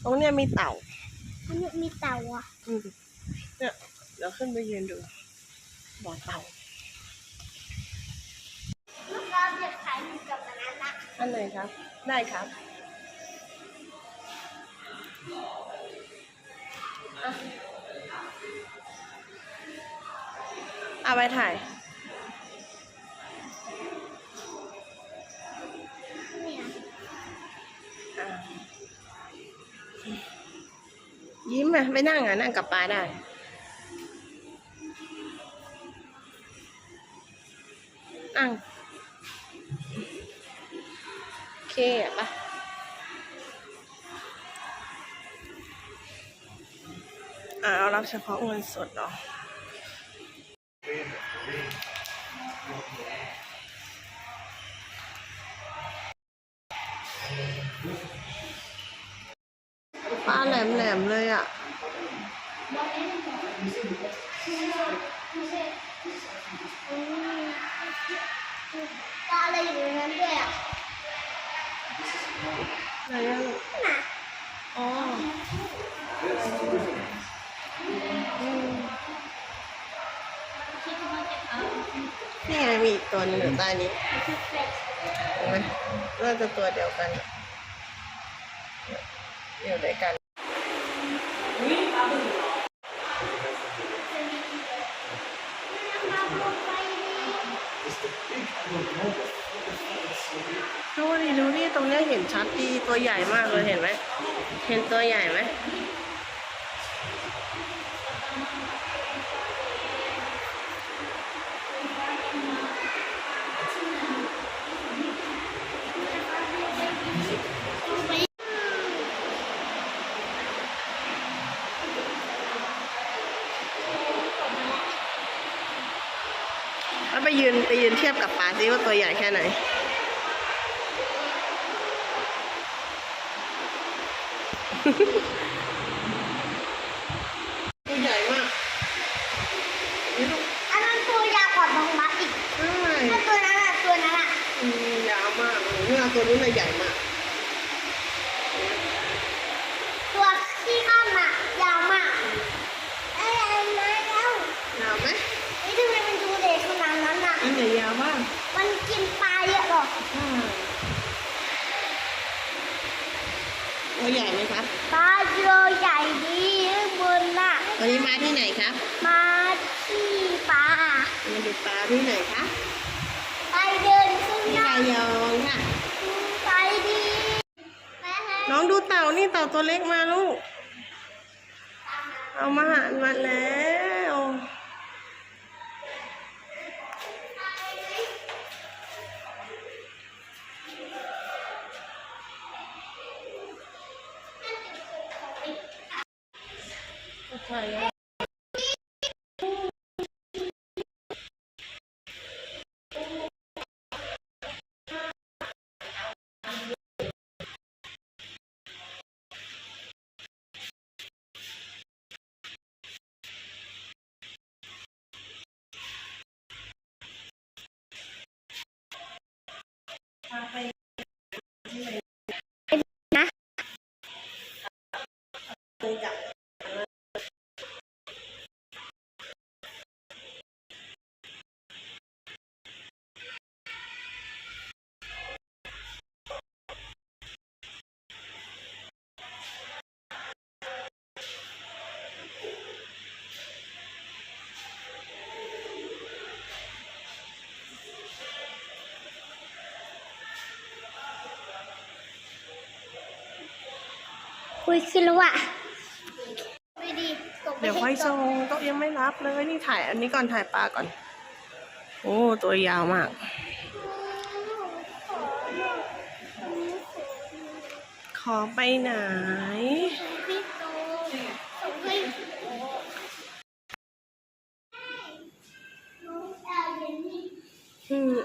ตรงเนี้ยมีเต่ามีเต่าอ่ะเนี่ยเดี๋ยวขึ้นไปยืนดูบ่อเต่าลูกเราจะขายกับอันนั้นนะอันไหนครับ ได้ครับเอาไปถ่ายยิ้มอ่ะไปนั่งอ่ะนั่งกับปลาได้นั่งโอเคอ่ะปะเอารับเฉพาะเงินสดเหรอปลาแหลมๆเลยอ่ะปลาอะไรอยู่ในนั้นด้วยอ่ะไหนอ่ะอ๋อนี่ไงมีอีกตัวนึงอยู่ใต้นี้เห็นไหมน่าจะตัวเดียวกันอยู่ด้วยกันดูนี่ตรงนี้เห็นชัดดีตัวใหญ่มากเลยเห็นไหมเห็นตัวใหญ่ไหมแล้วไปยืนเทียบกับปลาซิว่าตัวใหญ่แค่ไหนตัวใหญ่มากอันนั้นตัวยาวกว่าบางมัดอีกถ้าตัวนั้นอ่ะยาวมากเนื้อตัวนี้เลยใหญ่มากตัวที่ข้ามอ่ะยาวมากมาแล้วยาวไหมนี่ทำไมมันดูเด็กขนาดนั้นอ่ะอันใหญ่ยาวมากมันกินปลาเยอะหรอตัวใหญ่ไหมครับปลาตัวใหญ่ดีบนน่ะวันนี้มาที่ไหนครับมาที่ปลามาดูปลาที่ไหนคะไปเดินขึ้นที่ระยองค่ะไปดีน้องดูเต่านี่เต่าตัวเล็กมาลูกเอามาหันมาแล้วใช่นะคุยขึ้นแล้วอ่ะไม่ดีเดี๋ยวค่อยส่งโต๊ะยังไม่รับเลยนี่ถ่ายอันนี้ก่อนถ่ายปลาก่อนโอ้ตัวยาวมากขอไปไหน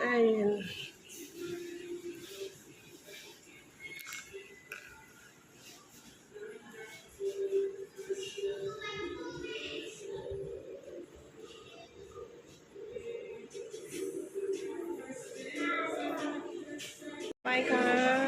ไอเย็น ครับ